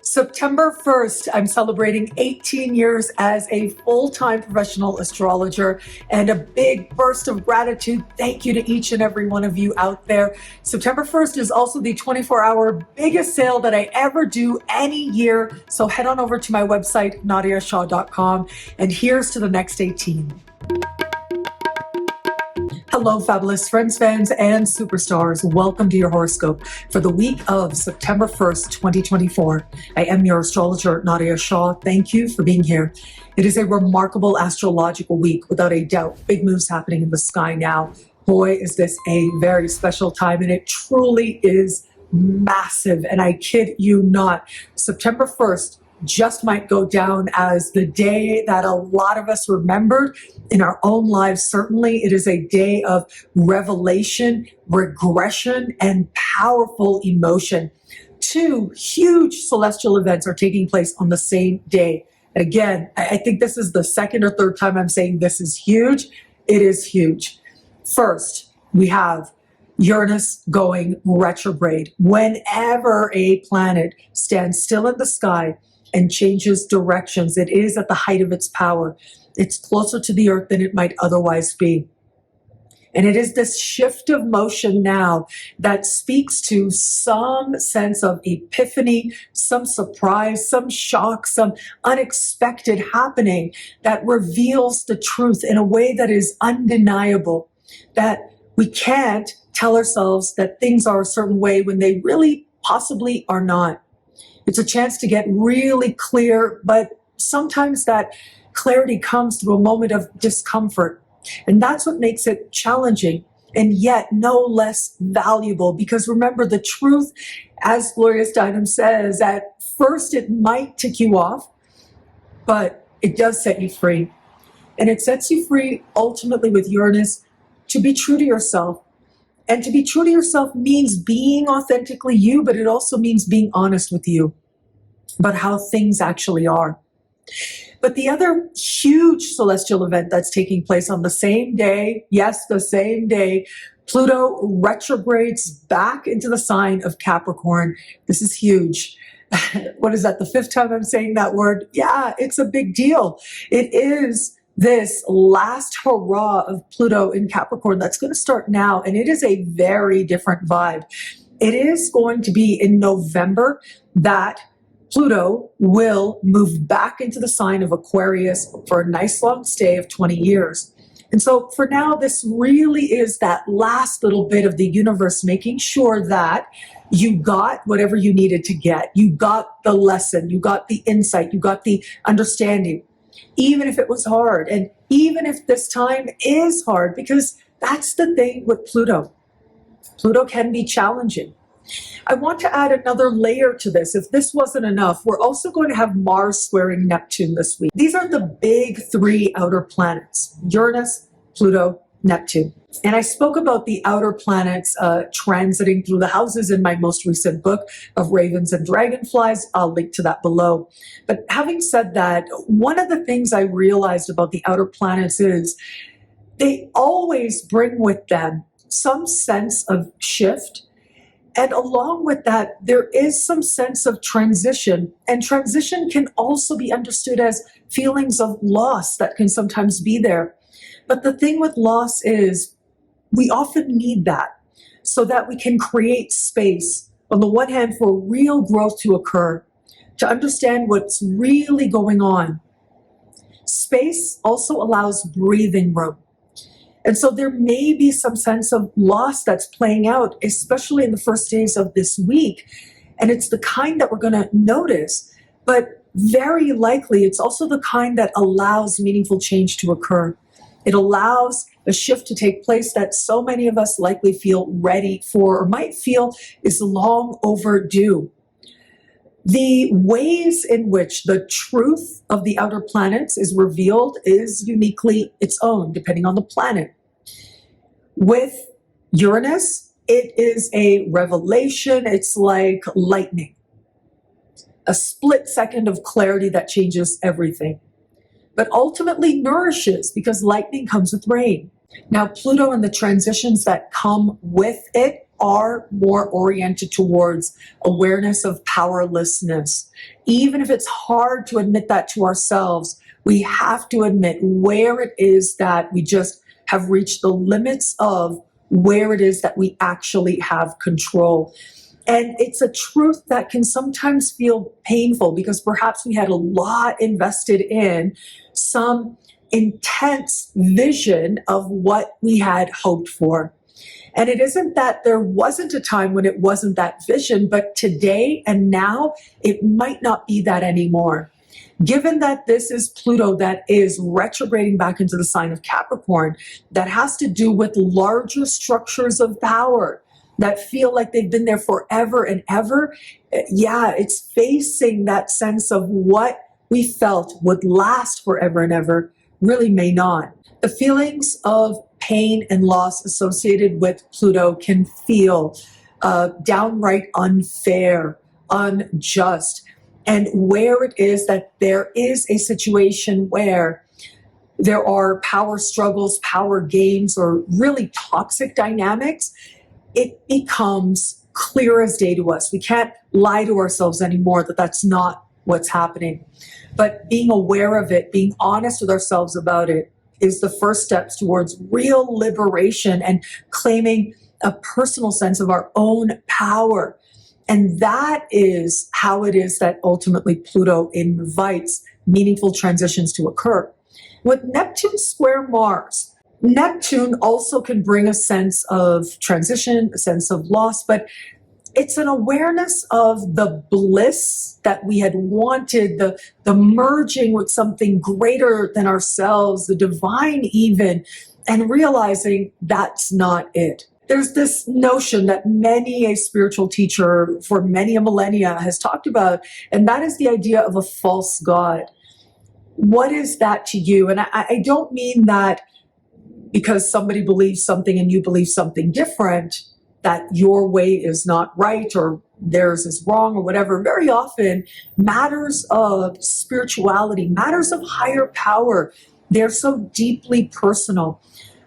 September 1st, I'm celebrating 18 years as a full-time professional astrologer, and a big burst of gratitude. Thank you to each and every one of you out there. September 1st is also the 24-hour biggest sale that I ever do any year. So head on over to my website, nadiyashah.com, and here's to the next 18. Hello, fabulous friends, fans, and superstars. Welcome to your horoscope for the week of September 1st, 2024. I am your astrologer, Nadiya Shah. Thank you for being here. It is a remarkable astrological week, without a doubt. Big moves happening in the sky now. Boy, is this a very special time, and it truly is massive. And I kid you not, September 1st just might go down as the day that a lot of us remembered in our own lives. Certainly, it is a day of revelation, regression, and powerful emotion. Two huge celestial events are taking place on the same day. And again, I think this is the second or third time I'm saying this is huge. It is huge. First, we have Uranus going retrograde. Whenever a planet stands still in the sky and changes directions, it is at the height of its power. It's closer to the earth than it might otherwise be. And it is this shift of motion now that speaks to some sense of epiphany, some surprise, some shock, some unexpected happening that reveals the truth in a way that is undeniable, that we can't tell ourselves that things are a certain way when they really possibly are not. It's a chance to get really clear, but sometimes that clarity comes through a moment of discomfort. And that's what makes it challenging, and yet no less valuable. Because remember, the truth, as Gloria Steinem says, at first it might tick you off, but it does set you free. And it sets you free ultimately with Uranus to be true to yourself. And to be true to yourself means being authentically you, but it also means being honest with you about how things actually are. But the other huge celestial event that's taking place on the same day, yes, the same day, Pluto retrogrades back into the sign of Capricorn. This is huge. What is that, the fifth time I'm saying that word? Yeah, it's a big deal. It is this last hurrah of Pluto in Capricorn that's going to start now, and it is a very different vibe. It is going to be in November that Pluto will move back into the sign of Aquarius for a nice long stay of 20 years. And so for now, this really is that last little bit of the universe making sure that you got whatever you needed to get. You got the lesson, you got the insight, you got the understanding, even if it was hard, and even if this time is hard, because that's the thing with Pluto. Pluto can be challenging. I want to add another layer to this. If this wasn't enough, we're also going to have Mars squaring Neptune this week. These are the big three outer planets: Uranus, Pluto, Neptune. And I spoke about the outer planets transiting through the houses in my most recent book of Ravens and Dragonflies. I'll link to that below. But having said that, one of the things I realized about the outer planets is they always bring with them some sense of shift. And along with that, there is some sense of transition. And transition can also be understood as feelings of loss that can sometimes be there. But the thing with loss is we often need that so that we can create space, on the one hand, for real growth to occur, to understand what's really going on. Space also allows breathing room. And so there may be some sense of loss that's playing out, especially in the first days of this week. And it's the kind that we're going to notice, but very likely it's also the kind that allows meaningful change to occur. It allows a shift to take place that so many of us likely feel ready for, or might feel is long overdue. The ways in which the truth of the outer planets is revealed is uniquely its own, depending on the planet. With Uranus, it is a revelation. It's like lightning, a split second of clarity that changes everything, but ultimately nourishes, because lightning comes with rain. Now, Pluto and the transitions that come with it are more oriented towards awareness of powerlessness. Even if it's hard to admit that to ourselves, we have to admit where it is that we just have reached the limits of where it is that we actually have control. And it's a truth that can sometimes feel painful because perhaps we had a lot invested in some intense vision of what we had hoped for. And it isn't that there wasn't a time when it wasn't that vision, but today and now it might not be that anymore. Given that this is Pluto that is retrograding back into the sign of Capricorn, that has to do with larger structures of power that feel like they've been there forever and ever. Yeah, it's facing that sense of what we felt would last forever and ever really may not. The feelings of pain and loss associated with Pluto can feel downright unfair, unjust. And where it is that there is a situation where there are power struggles, power games, or really toxic dynamics, it becomes clear as day to us. We can't lie to ourselves anymore that that's not what's happening. But being aware of it, being honest with ourselves about it, is the first steps towards real liberation and claiming a personal sense of our own power. And that is how it is that ultimately Pluto invites meaningful transitions to occur. With Neptune square Mars, Neptune also can bring a sense of transition, a sense of loss, but it's an awareness of the bliss that we had wanted, the merging with something greater than ourselves, the divine even, and realizing that's not it. There's this notion that many a spiritual teacher for many a millennia has talked about, and that is the idea of a false god. What is that to you? And I don't mean that because somebody believes something and you believe something different, that your way is not right or theirs is wrong or whatever. Very often, matters of spirituality, matters of higher power, they're so deeply personal.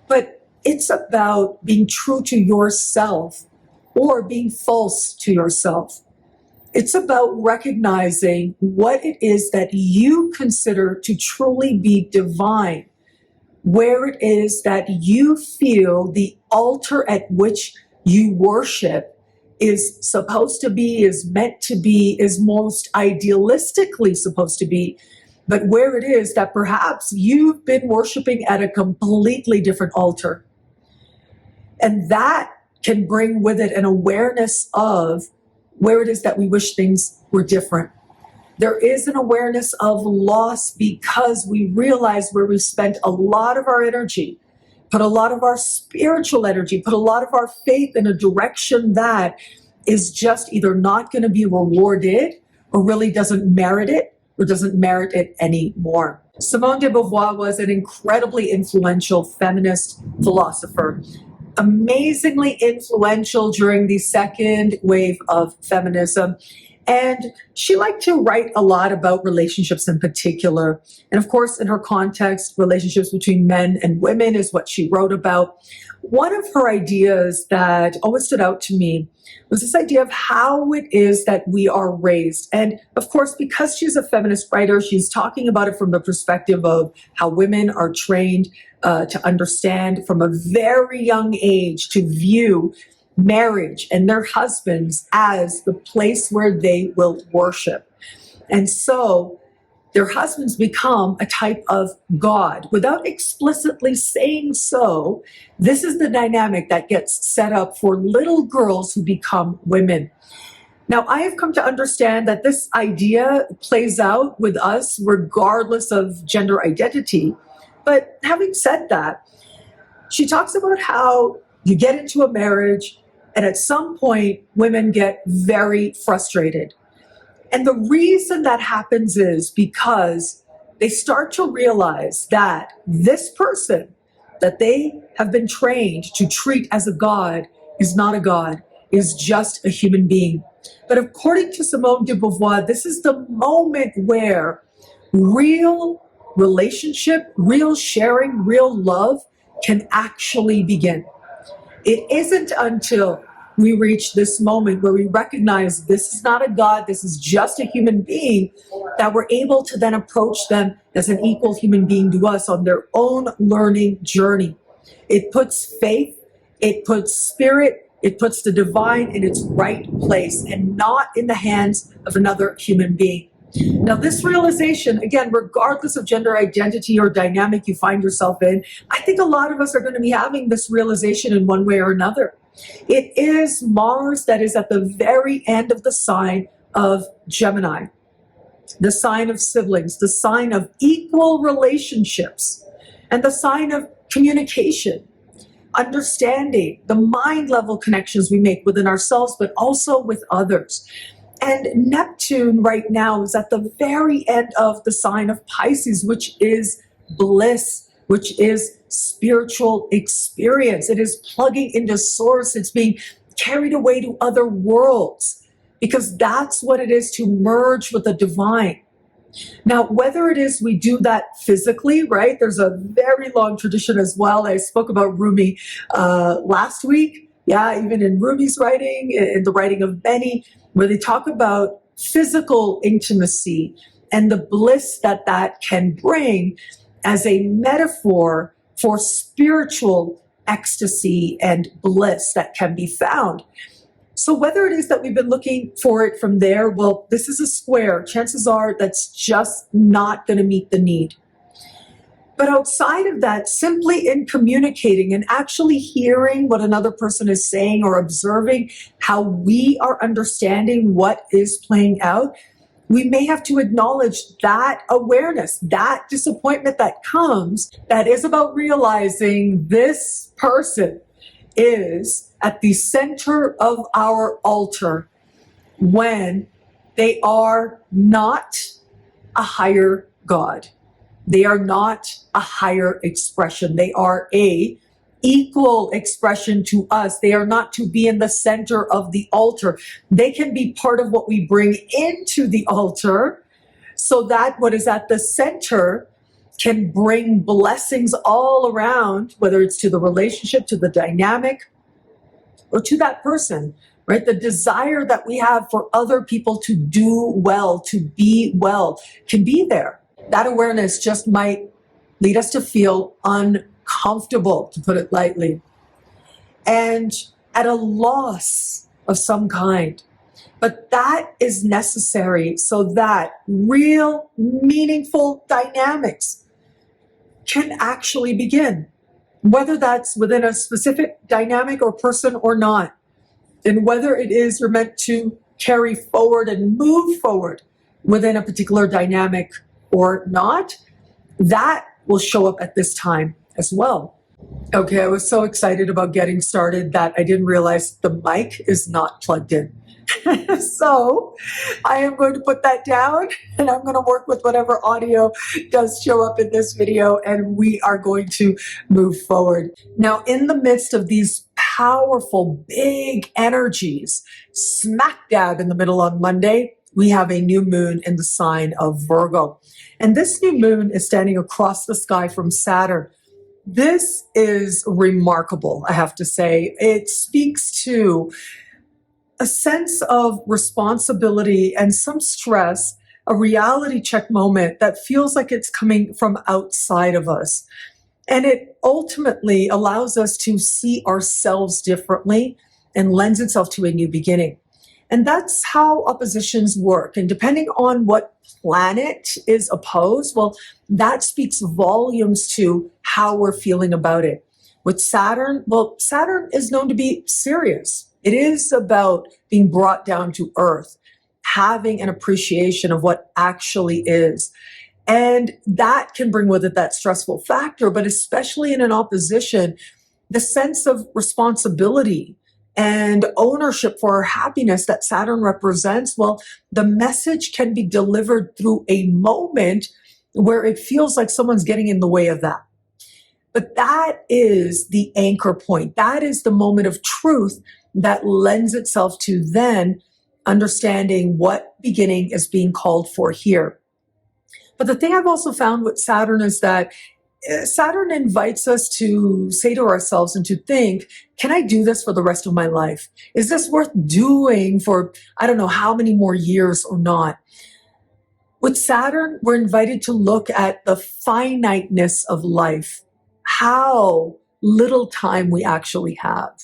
But it's about being true to yourself or being false to yourself. It's about recognizing what it is that you consider to truly be divine, where it is that you feel the altar at which you worship is supposed to be, is meant to be, is most idealistically supposed to be, but where it is that perhaps you've been worshiping at a completely different altar. And that can bring with it an awareness of where it is that we wish things were different. There is an awareness of loss because we realize where we spent a lot of our energy, put a lot of our spiritual energy, put a lot of our faith in a direction that is just either not going to be rewarded or really doesn't merit it or doesn't merit it anymore. Simone de Beauvoir was an incredibly influential feminist philosopher, amazingly influential during the second wave of feminism. And she liked to write a lot about relationships in particular. And of course, in her context, relationships between men and women is what she wrote about. One of her ideas that always stood out to me was this idea of how it is that we are raised. And of course, because she's a feminist writer, she's talking about it from the perspective of how women are trained to understand from a very young age to view marriage and their husbands as the place where they will worship. And so their husbands become a type of God. Without explicitly saying so, this is the dynamic that gets set up for little girls who become women. Now, I have come to understand that this idea plays out with us regardless of gender identity. But having said that, she talks about how you get into a marriage, and at some point, women get very frustrated. And the reason that happens is because they start to realize that this person that they have been trained to treat as a god is not a god, is just a human being. But according to Simone de Beauvoir, this is the moment where real relationship, real sharing, real love can actually begin. It isn't until we reach this moment where we recognize this is not a God, this is just a human being, that we're able to then approach them as an equal human being to us on their own learning journey. It puts faith, it puts spirit, it puts the divine in its right place and not in the hands of another human being. Now, this realization, again, regardless of gender identity or dynamic you find yourself in, I think a lot of us are going to be having this realization in one way or another. It is Mars that is at the very end of the sign of Gemini, the sign of siblings, the sign of equal relationships, and the sign of communication, understanding, the mind level connections we make within ourselves, but also with others. And Neptune right now is at the very end of the sign of Pisces, which is bliss, which is spiritual experience. It is plugging into source. It's being carried away to other worlds, because that's what it is to merge with the divine. Now, whether it is we do that physically, right? There's a very long tradition as well. I spoke about Rumi last week. Yeah, even in Rumi's writing, in the writing of many, where they talk about physical intimacy and the bliss that that can bring as a metaphor for spiritual ecstasy and bliss that can be found. So whether it is that we've been looking for it from there, well, this is a square. Chances are that's just not going to meet the need. But outside of that, simply in communicating and actually hearing what another person is saying or observing how we are understanding what is playing out, we may have to acknowledge that awareness, that disappointment that comes, that is about realizing this person is at the center of our altar when they are not a higher God. They are not a higher expression. They are a equal expression to us. They are not to be in the center of the altar. They can be part of what we bring into the altar, so that what is at the center can bring blessings all around, whether it's to the relationship, to the dynamic, or to that person, right? The desire that we have for other people to do well, to be well, can be there. That awareness just might lead us to feel uncomfortable, to put it lightly, and at a loss of some kind. But that is necessary so that real, meaningful dynamics can actually begin, whether that's within a specific dynamic or person or not, and whether it is you're meant to carry forward and move forward within a particular dynamic or not, that will show up at this time as well. Okay, I was so excited about getting started that I didn't realize the mic is not plugged in. So I am going to put that down, and I'm going to work with whatever audio does show up in this video, and we are going to move forward. Now, in the midst of these powerful, big energies, smack dab in the middle on Monday, we have a new moon in the sign of Virgo. And this new moon is standing across the sky from Saturn. This is remarkable, I have to say. It speaks to a sense of responsibility and some stress, a reality check moment that feels like it's coming from outside of us. And it ultimately allows us to see ourselves differently and lends itself to a new beginning. And that's how oppositions work. And depending on what planet is opposed, well, that speaks volumes to how we're feeling about it. With Saturn, well, Saturn is known to be serious. It is about being brought down to earth, having an appreciation of what actually is. And that can bring with it that stressful factor, but especially in an opposition, the sense of responsibility and ownership for our happiness that Saturn represents, well, the message can be delivered through a moment where it feels like someone's getting in the way of that. But that is the anchor point. That is the moment of truth that lends itself to then understanding what beginning is being called for here. But the thing I've also found with Saturn is that Saturn invites us to say to ourselves and to think, can I do this for the rest of my life? Is this worth doing for, I don't know how many more years or not? With Saturn, we're invited to look at the finiteness of life, how little time we actually have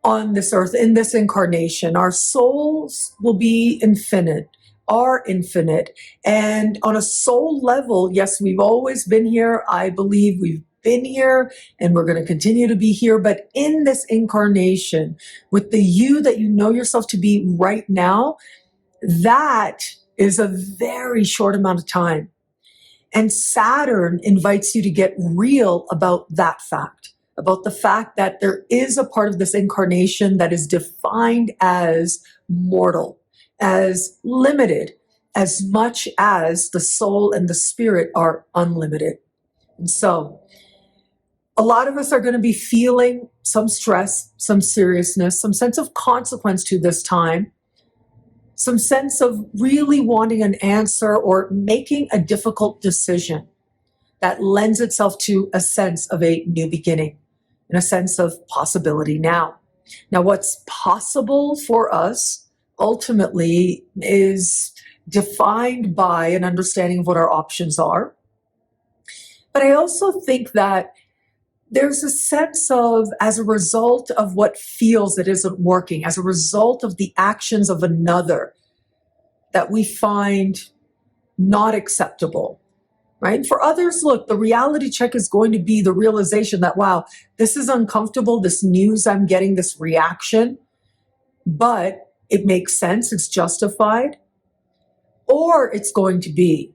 on this earth, in this incarnation. Our souls will be infinite, are infinite. And on a soul level, yes, we've always been here. I believe we've been here and we're going to continue to be here. But in this incarnation, with the you that you know yourself to be right now, that is a very short amount of time. And Saturn invites you to get real about that fact, about the fact that there is a part of this incarnation that is defined as mortal, as limited, as much as the soul and the spirit are unlimited. And so a lot of us are going to be feeling some stress, some seriousness, some sense of consequence to this time, some sense of really wanting an answer or making a difficult decision that lends itself to a sense of a new beginning and a sense of possibility now. Now, what's possible for us ultimately is defined by an understanding of what our options are. But I also think that there's a sense of, as a result of what feels it isn't working, as a result of the actions of another that we find not acceptable, right? For others, look, the reality check is going to be the realization that, wow, this is uncomfortable, this news I'm getting, this reaction, but it makes sense, it's justified. Or it's going to be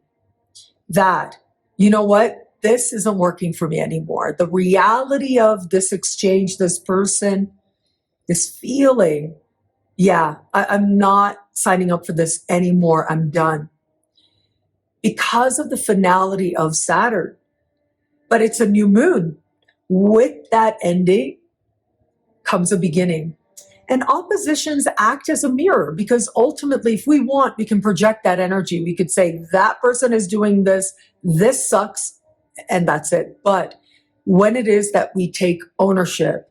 that, you know what? This isn't working for me anymore. The reality of this exchange, this person, this feeling, yeah, I'm not signing up for this anymore. I'm done. Because of the finality of Saturn. But it's a new moon. With that ending comes a beginning. And oppositions act as a mirror, because ultimately, if we want, we can project that energy. We could say, that person is doing this, this sucks, and that's it. But when it is that we take ownership,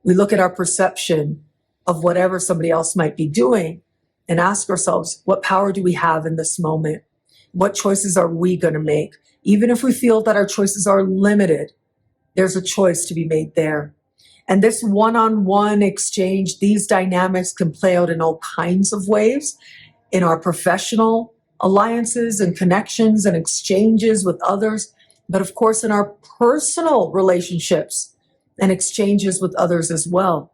we look at our perception of whatever somebody else might be doing and ask ourselves, what power do we have in this moment? What choices are we going to make? Even if we feel that our choices are limited, there's a choice to be made there. And this one-on-one exchange, these dynamics can play out in all kinds of ways in our professional alliances and connections and exchanges with others, but of course in our personal relationships and exchanges with others as well.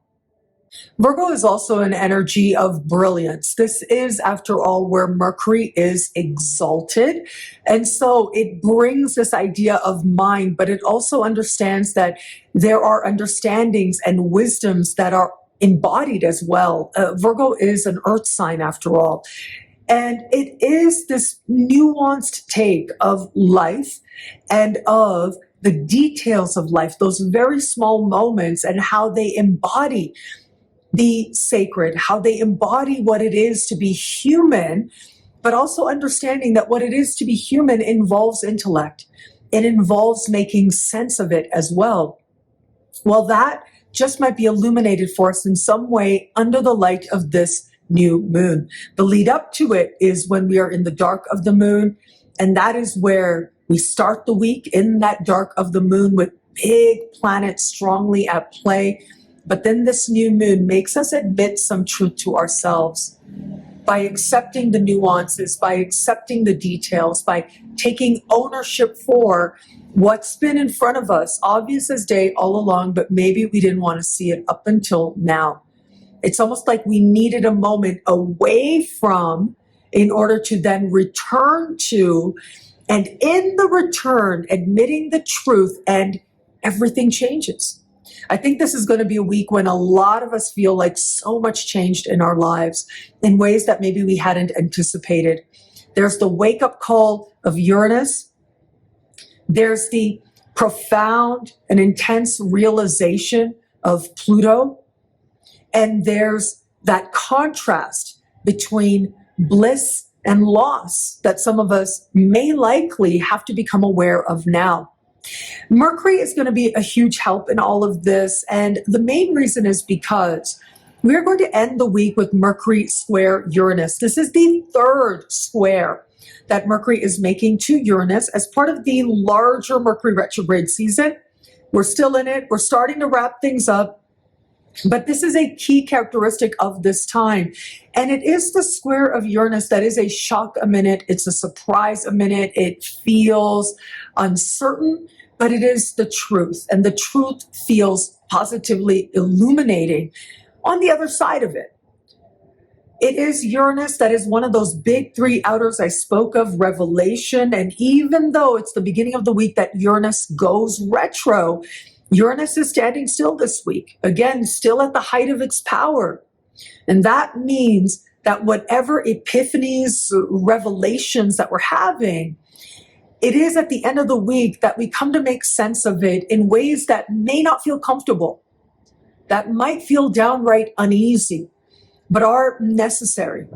Virgo is also an energy of brilliance. This is, after all, where Mercury is exalted. And so it brings this idea of mind, but it also understands that there are understandings and wisdoms that are embodied as well. Virgo is an earth sign, after all. And it is this nuanced take of life and of the details of life, those very small moments, and how they embody the sacred, how they embody what it is to be human, but also understanding that what it is to be human involves intellect. It involves making sense of it as well. Well, that just might be illuminated for us in some way under the light of this new moon. The lead up to it is when we are in the dark of the moon, and that is where we start the week in that dark of the moon with big planets strongly at play. But then this new moon makes us admit some truth to ourselves by accepting the nuances, by accepting the details, by taking ownership for what's been in front of us, obvious as day all along, but maybe we didn't want to see it up until now. It's almost like we needed a moment away from in order to then return to, and in the return, admitting the truth, and everything changes. I think this is going to be a week when a lot of us feel like so much changed in our lives in ways that maybe we hadn't anticipated. There's the wake-up call of Uranus. There's the profound and intense realization of Pluto. And there's that contrast between bliss and loss that some of us may likely have to become aware of now. Mercury is going to be a huge help in all of this, and the main reason is because we're going to end the week with Mercury square Uranus. This is the third square that Mercury is making to Uranus as part of the larger Mercury retrograde season. We're still in it. We're starting to wrap things up. But this is a key characteristic of this time. And it is the square of Uranus that is a shock a minute. It's a surprise a minute. It feels uncertain, but it is the truth. And the truth feels positively illuminating on the other side of it. It is Uranus that is one of those big three outers I spoke of, revelation. And even though it's the beginning of the week that Uranus goes retro, Uranus is standing still this week. Again, still at the height of its power. And that means that whatever epiphanies, revelations that we're having, it is at the end of the week that we come to make sense of it in ways that may not feel comfortable, that might feel downright uneasy, but are necessary.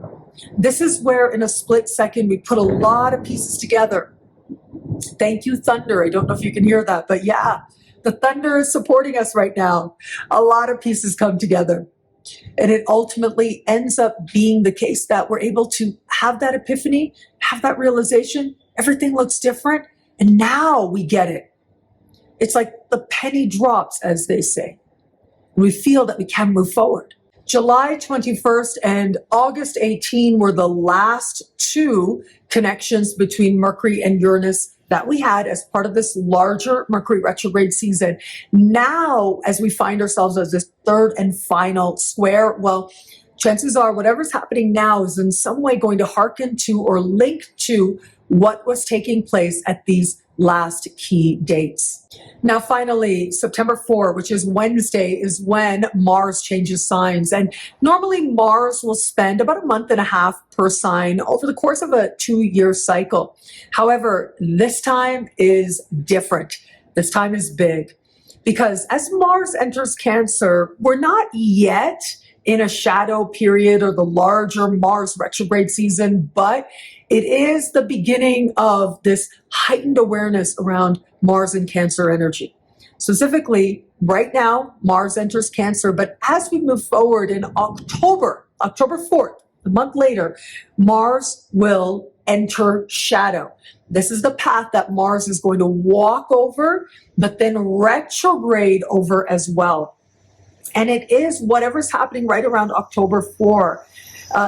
This is where in a split second we put a lot of pieces together. Thank you, thunder. I don't know if you can hear that, but yeah, the thunder is supporting us right now. A lot of pieces come together. And it ultimately ends up being the case that we're able to have that epiphany, have that realization, everything looks different, and now we get it. It's like the penny drops, as they say. We feel that we can move forward. July 21st and August 18 were the last two connections between Mercury and Uranus that we had as part of this larger Mercury retrograde season. Now, as we find ourselves as this third and final square, well, chances are whatever's happening now is in some way going to hearken to or link to what was taking place at these last key dates. Now, finally, September 4, which is Wednesday, is when Mars changes signs. And normally Mars will spend about a month and a half per sign over the course of a 2-year cycle. However, this time is different. This time is big because as Mars enters Cancer, we're not yet in a shadow period or the larger Mars retrograde season, but it is the beginning of this heightened awareness around Mars and Cancer energy. Specifically, right now, Mars enters Cancer, but as we move forward in October 4th, a month later, Mars will enter shadow. This is the path that Mars is going to walk over, but then retrograde over as well. And it is whatever's happening right around October 4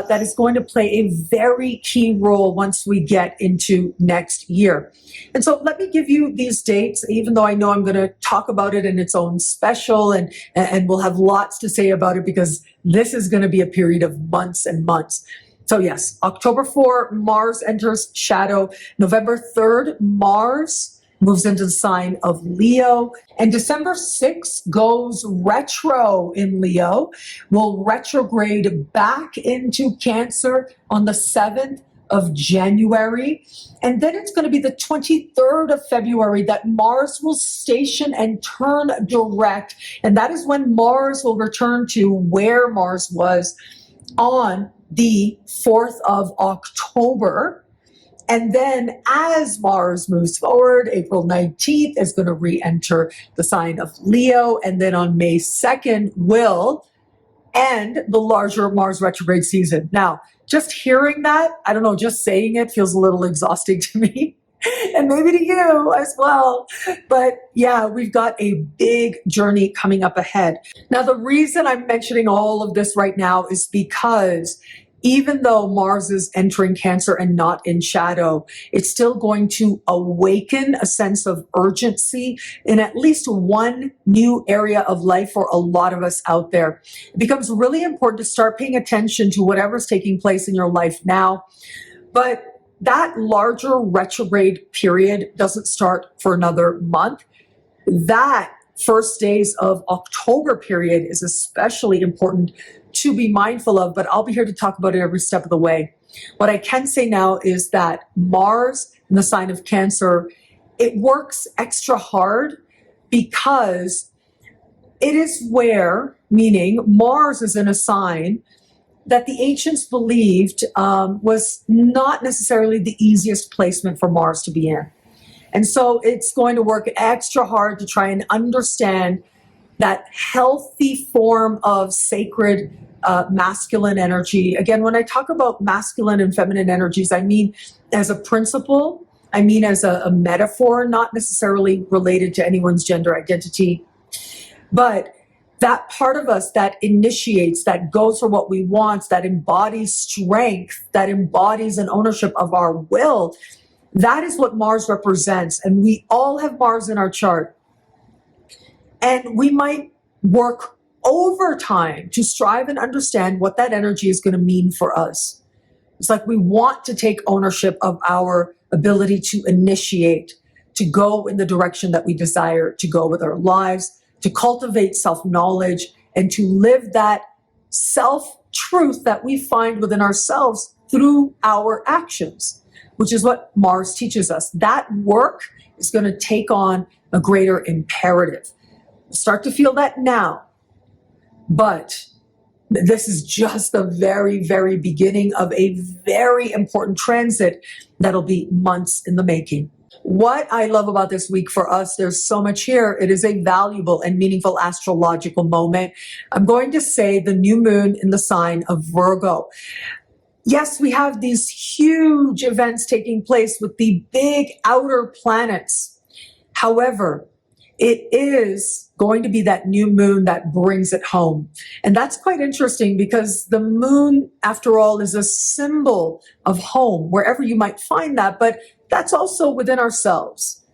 that is going to play a very key role once we get into next year. And so let me give you these dates, even though I know I'm going to talk about it in its own special and we'll have lots to say about it because this is going to be a period of months and months. So yes, October 4, Mars enters shadow. November 3rd, Mars moves into the sign of Leo. And December 6th goes retro in Leo. Will retrograde back into Cancer on the 7th of January. And then it's going to be the 23rd of February that Mars will station and turn direct. And that is when Mars will return to where Mars was on the 4th of October. And then as Mars moves forward, April 19th is going to re-enter the sign of Leo. And then on May 2nd will end the larger Mars retrograde season. Now, just hearing that, I don't know, just saying it feels a little exhausting to me. And maybe to you as well. But yeah, we've got a big journey coming up ahead. Now, the reason I'm mentioning all of this right now is because even though Mars is entering Cancer and not in shadow, it's still going to awaken a sense of urgency in at least one new area of life for a lot of us out there. It becomes really important to start paying attention to whatever's taking place in your life now. But that larger retrograde period doesn't start for another month. That first days of October period is especially important to be mindful of, but I'll be here to talk about it every step of the way. What I can say now is that Mars in the sign of Cancer, it works extra hard because it is where, meaning Mars is in a sign that the ancients believed was not necessarily the easiest placement for Mars to be in. And so it's going to work extra hard to try and understand that healthy form of sacred masculine energy. Again, when I talk about masculine and feminine energies, I mean as a principle, I mean as a metaphor, not necessarily related to anyone's gender identity, but that part of us that initiates, that goes for what we want, that embodies strength, that embodies an ownership of our will, that is what Mars represents. And we all have Mars in our chart. And we might work overtime to strive and understand what that energy is going to mean for us. It's like we want to take ownership of our ability to initiate, to go in the direction that we desire to go with our lives, to cultivate self-knowledge, and to live that self-truth that we find within ourselves through our actions, which is what Mars teaches us. That work is going to take on a greater imperative. Start to feel that now. But this is just the very, very beginning of a very important transit that'll be months in the making. What I love about this week for us, there's so much here. It is a valuable and meaningful astrological moment. I'm going to say the new moon in the sign of Virgo. Yes, we have these huge events taking place with the big outer planets. However, it is going to be that new moon that brings it home. And that's quite interesting because the moon, after all, is a symbol of home, wherever you might find that, but that's also within ourselves.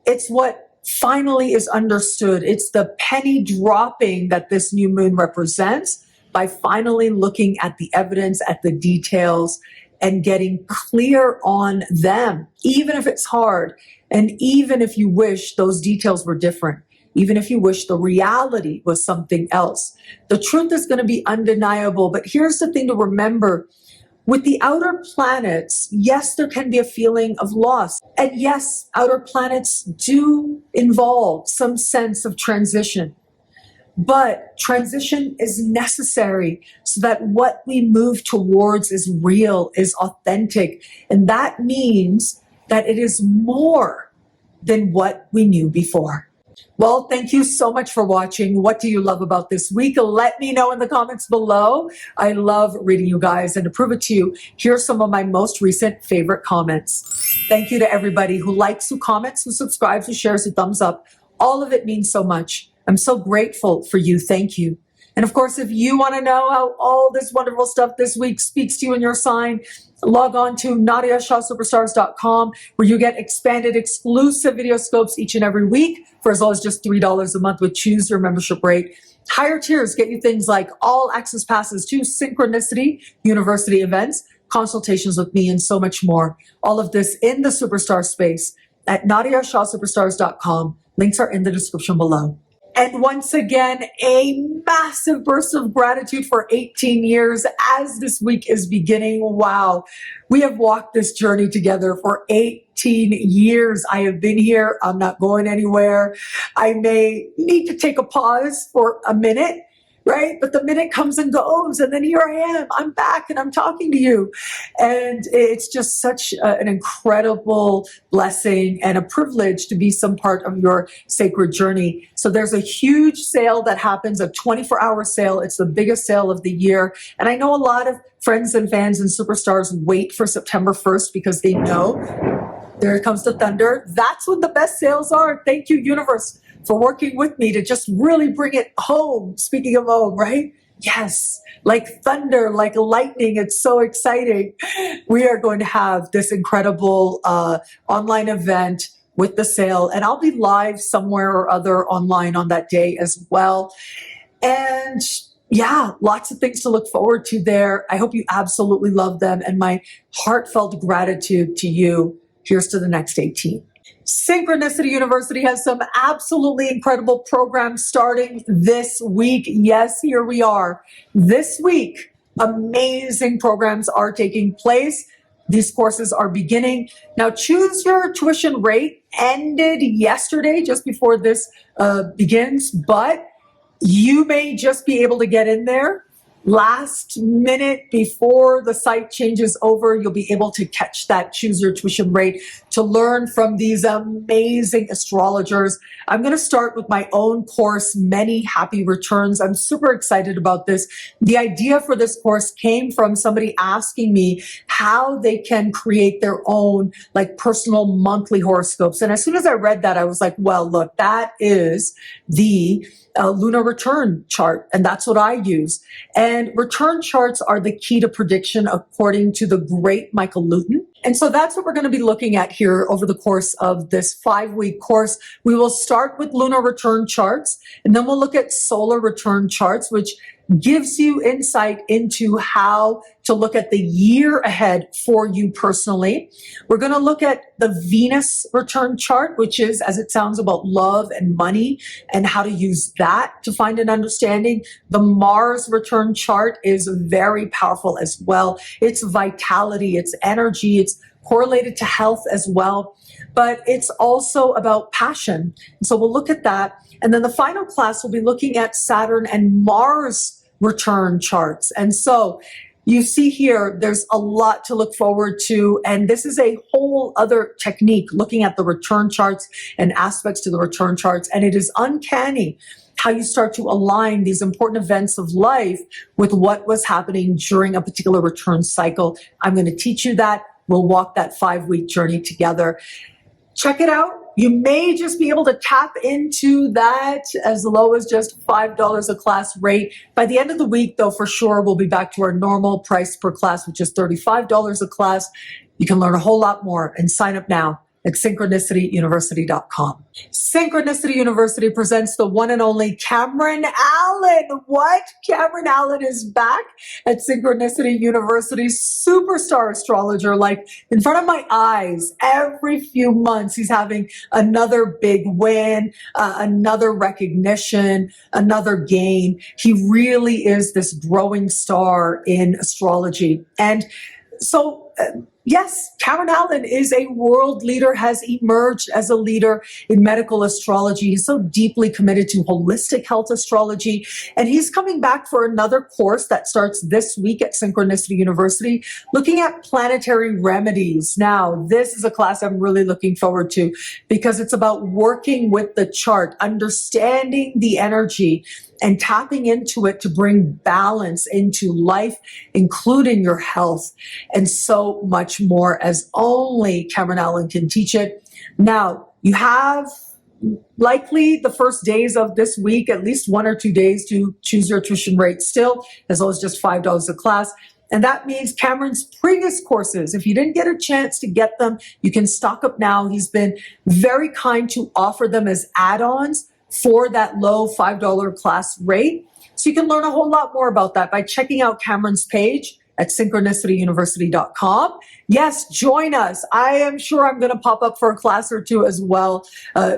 It's what finally is understood. It's the penny dropping that this new moon represents by finally looking at the evidence, at the details, and getting clear on them, even if it's hard. And even if you wish those details were different, even if you wish the reality was something else, the truth is going to be undeniable. But here's the thing to remember. With the outer planets, yes, there can be a feeling of loss. And yes, outer planets do involve some sense of transition. But transition is necessary so that what we move towards is real, is authentic. And that means that it is more than what we knew before. Well, thank you so much for watching. What do you love about this week? Let me know in the comments below. I love reading you guys, and to prove it to you, here's some of my most recent favorite comments. Thank you to everybody who likes, who comments, who subscribes, who shares, who thumbs up. All of it means so much. I'm so grateful for you. Thank you. And of course, if you want to know how all this wonderful stuff this week speaks to you in your sign, log on to NadiyaShahSuperstars.com, where you get expanded exclusive video scopes each and every week for as low as just $3 a month with Choose Your Membership Rate. Higher tiers get you things like all access passes to Synchronicity University events, consultations with me, and so much more. All of this in the superstar space at NadiyaShahSuperstars.com. Links are in the description below. And once again, a massive burst of gratitude for 18 years as this week is beginning. Wow. We have walked this journey together for 18 years. I have been here. I'm not going anywhere. I may need to take a pause for a minute, right? But the minute comes and goes, and then here I am. I'm back and I'm talking to you. And it's just such an incredible blessing and a privilege to be some part of your sacred journey. So there's a huge sale that happens, a 24-hour sale. It's the biggest sale of the year. And I know a lot of friends and fans and superstars wait for September 1st because they know there comes the thunder. That's when the best sales are. Thank you, universe, for working with me to just really bring it home. Speaking of home, right? Yes, like thunder, like lightning. It's so exciting. We are going to have this incredible online event with the sale, and I'll be live somewhere or other online on that day as well. And yeah, lots of things to look forward to there. I hope you absolutely love them, and my heartfelt gratitude to you. Here's to the next 18. Synchronicity University has some absolutely incredible programs starting this week. Yes, here we are. This week, amazing programs are taking place. These courses are beginning. Now, Choose Your Tuition Rate ended yesterday, just before this begins, but you may just be able to get in there last minute before the site changes over, you'll be able to catch that Choose Your Tuition rate to learn from these amazing astrologers. I'm going to start with my own course, Many Happy Returns. I'm super excited about this. The idea for this course came from somebody asking me how they can create their own like personal monthly horoscopes. And as soon as I read that, I was like, well, look, that is the lunar return chart, and that's what I use. And return charts are the key to prediction according to the great Michael Luton. And so that's what we're going to be looking at here over the course of this 5-week course. We will start with lunar return charts, and then we'll look at solar return charts, which gives you insight into how to look at the year ahead for you personally. We're going to look at the Venus return chart, which is, as it sounds, about love and money and how to use that to find an understanding. The Mars return chart is very powerful as well. It's vitality, it's energy, it's correlated to health as well, but it's also about passion. So we'll look at that. And then the final class will be looking at Saturn and Mars return charts. And so you see here, there's a lot to look forward to. And this is a whole other technique, looking at the return charts and aspects to the return charts. And it is uncanny how you start to align these important events of life with what was happening during a particular return cycle. I'm going to teach you that. We'll walk that 5-week journey together. Check it out. You may just be able to tap into that as low as just $5 a class rate. By the end of the week, though, for sure, we'll be back to our normal price per class, which is $35 a class. You can learn a whole lot more and sign up now at synchronicityuniversity.com. Synchronicity University presents the one and only Cameron Allen. What? Cameron Allen is back at Synchronicity University, superstar astrologer, like in front of my eyes. Every few months, he's having another big win, another recognition, another gain. He really is this growing star in astrology. And so, yes, Cameron Allen is a world leader, has emerged as a leader in medical astrology. He's so deeply committed to holistic health astrology. And he's coming back for another course that starts this week at Synchronicity University, looking at planetary remedies. Now, this is a class I'm really looking forward to because it's about working with the chart, understanding the energy, and tapping into it to bring balance into life, including your health, and so much more as only Cameron Allen can teach it. Now, you have likely the first days of this week, at least 1 or 2 days to choose your tuition rate still, as low as just $5 a class. And that means Cameron's previous courses, if you didn't get a chance to get them, you can stock up now. He's been very kind to offer them as add-ons for that low $5 class rate. So you can learn a whole lot more about that by checking out Cameron's page at synchronicityuniversity.com. Yes, join us. I am sure I'm going to pop up for a class or two as well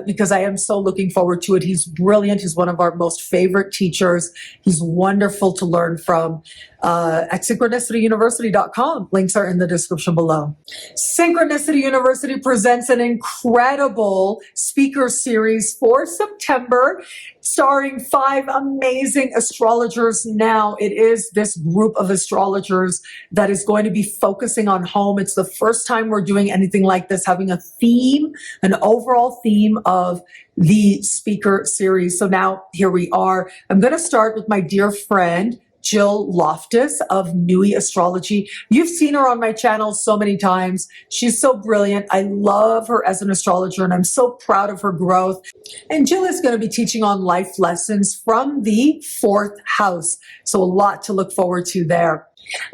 because I am so looking forward to it. He's brilliant. He's one of our most favorite teachers. He's wonderful to learn from at synchronicityuniversity.com. Links are in the description below. Synchronicity University presents an incredible speaker series for September, starring 5 amazing astrologers. Now, it is this group of astrologers that is going to be focusing on home. It's the first time we're doing anything like this, having a theme, an overall theme of the speaker series. So now here we are. I'm going to start with my dear friend, Jill Loftus of Nui Astrology. You've seen her on my channel so many times. She's so brilliant. I love her as an astrologer, and I'm so proud of her growth. And Jill is going to be teaching on life lessons from the 4th house. So a lot to look forward to there.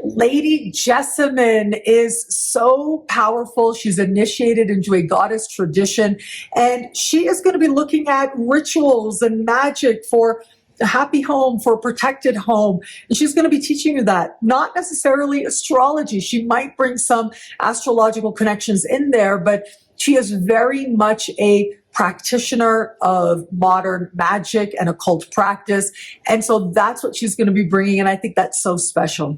Lady Jessamine is so powerful. She's initiated into a goddess tradition, and she is going to be looking at rituals and magic for a happy home, for a protected home. And she's going to be teaching you that, not necessarily astrology. She might bring some astrological connections in there, but she is very much a practitioner of modern magic and occult practice. And so that's what she's going to be bringing. And I think that's so special.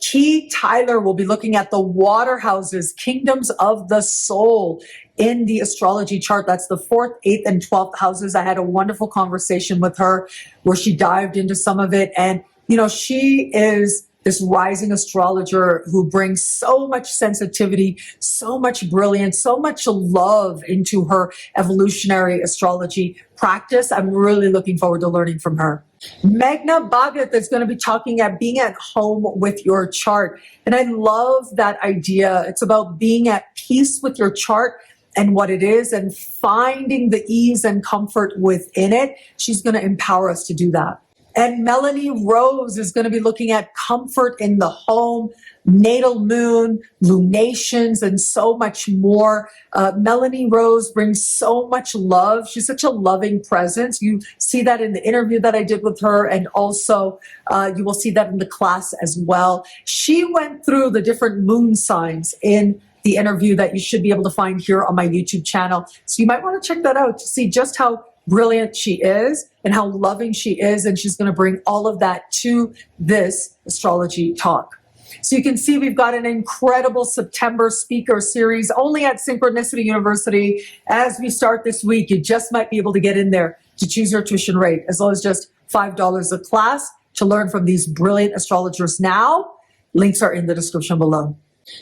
Key Tyler will be looking at the water houses, kingdoms of the soul in the astrology chart. That's the 4th, 8th, and 12th houses. I had a wonderful conversation with her where she dived into some of it. And You know, she is this rising astrologer who brings so much sensitivity, so much brilliance, so much love into her evolutionary astrology practice. I'm really looking forward to learning from her. Meghna Bhagat is going to be talking at being at home with your chart. And I love that idea. It's about being at peace with your chart and what it is and finding the ease and comfort within it. She's going to empower us to do that. And Melanie Rose is going to be looking at comfort in the home, natal moon, lunations, and so much more. Melanie Rose brings so much love. She's such a loving presence. You see that in the interview that I did with her, and also you will see that in the class as well. She went through the different moon signs in the interview that you should be able to find here on my YouTube channel. So you might want to check that out to see just how brilliant she is and how loving she is, and she's going to bring all of that to this astrology talk. So you can see we've got an incredible September speaker series only at Synchronicity University. As we start this week, you just might be able to get in there to choose your tuition rate as low as just $5 a class to learn from these brilliant astrologers now. Links are in the description below.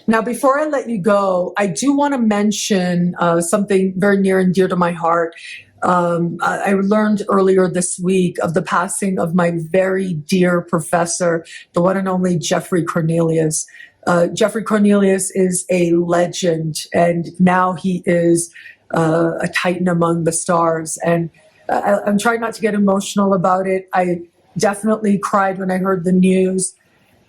Now, before I let you go, I do want to mention something very near and dear to my heart. I learned earlier this week of the passing of my very dear professor, the one and only Jeffrey Cornelius. Jeffrey Cornelius is a legend, and now he is a titan among the stars. And I'm trying not to get emotional about it. I definitely cried when I heard the news.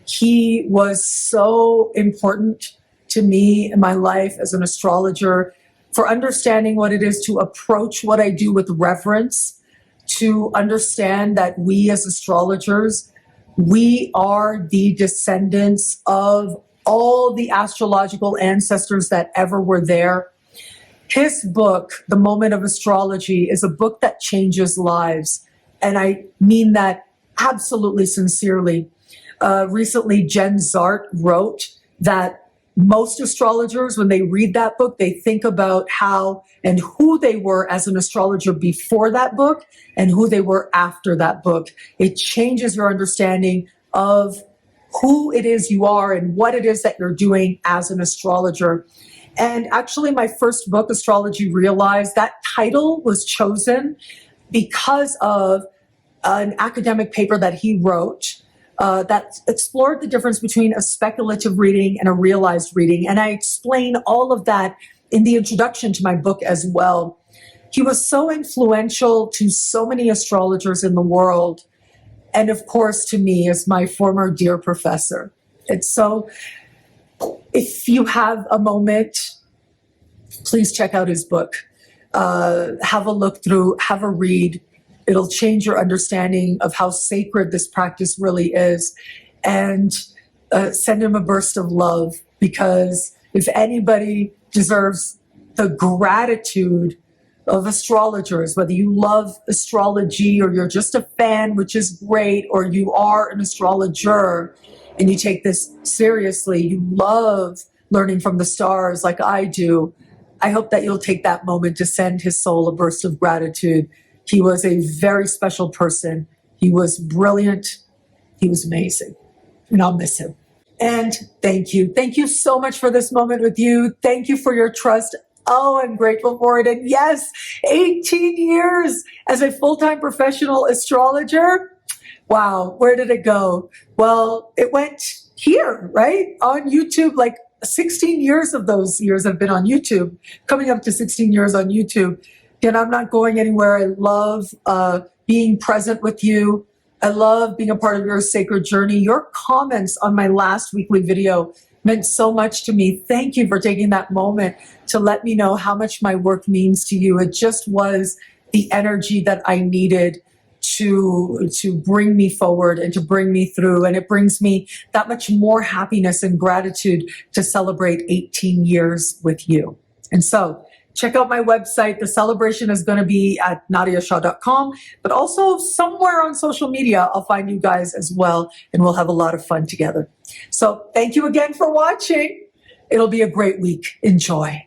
He was so important to me in my life as an astrologer, for understanding what it is to approach what I do with reverence, to understand that we as astrologers, we are the descendants of all the astrological ancestors that ever were there. His book, The Moment of Astrology, is a book that changes lives. And I mean that absolutely sincerely. Recently, Jen Zart wrote that most astrologers, when they read that book, they think about how and who they were as an astrologer before that book and who they were after that book. It changes your understanding of who it is you are and what it is that you're doing as an astrologer. And actually, my first book, Astrology Realized, that title was chosen because of an academic paper that he wrote that explored the difference between a speculative reading and a realized reading. And I explain all of that in the introduction to my book as well. He was so influential to so many astrologers in the world. And of course, to me, as my former dear professor. And so if you have a moment, please check out his book. Have a look through, have a read. It'll change your understanding of how sacred this practice really is. And send him a burst of love, because if anybody deserves the gratitude of astrologers, whether you love astrology or you're just a fan, which is great, or you are an astrologer and you take this seriously, you love learning from the stars like I do, I hope that you'll take that moment to send his soul a burst of gratitude. He was a very special person. He was brilliant. He was amazing. And I'll miss him. And thank you. Thank you so much for this moment with you. Thank you for your trust. Oh, I'm grateful for it. And yes, 18 years as a full-time professional astrologer. Wow, where did it go? Well, it went here, right? On YouTube, like 16 years of those years have been on YouTube, coming up to 16 years on YouTube. And I'm not going anywhere. I love being present with you. I love being a part of your sacred journey. Your comments on my last weekly video meant so much to me. Thank you for taking that moment to let me know how much my work means to you. It just was the energy that I needed to bring me forward and to bring me through. And it brings me that much more happiness and gratitude to celebrate 18 years with you. And so check out my website. The celebration is going to be at nadiyashah.com, but also somewhere on social media, I'll find you guys as well, and we'll have a lot of fun together. So thank you again for watching. It'll be a great week. Enjoy.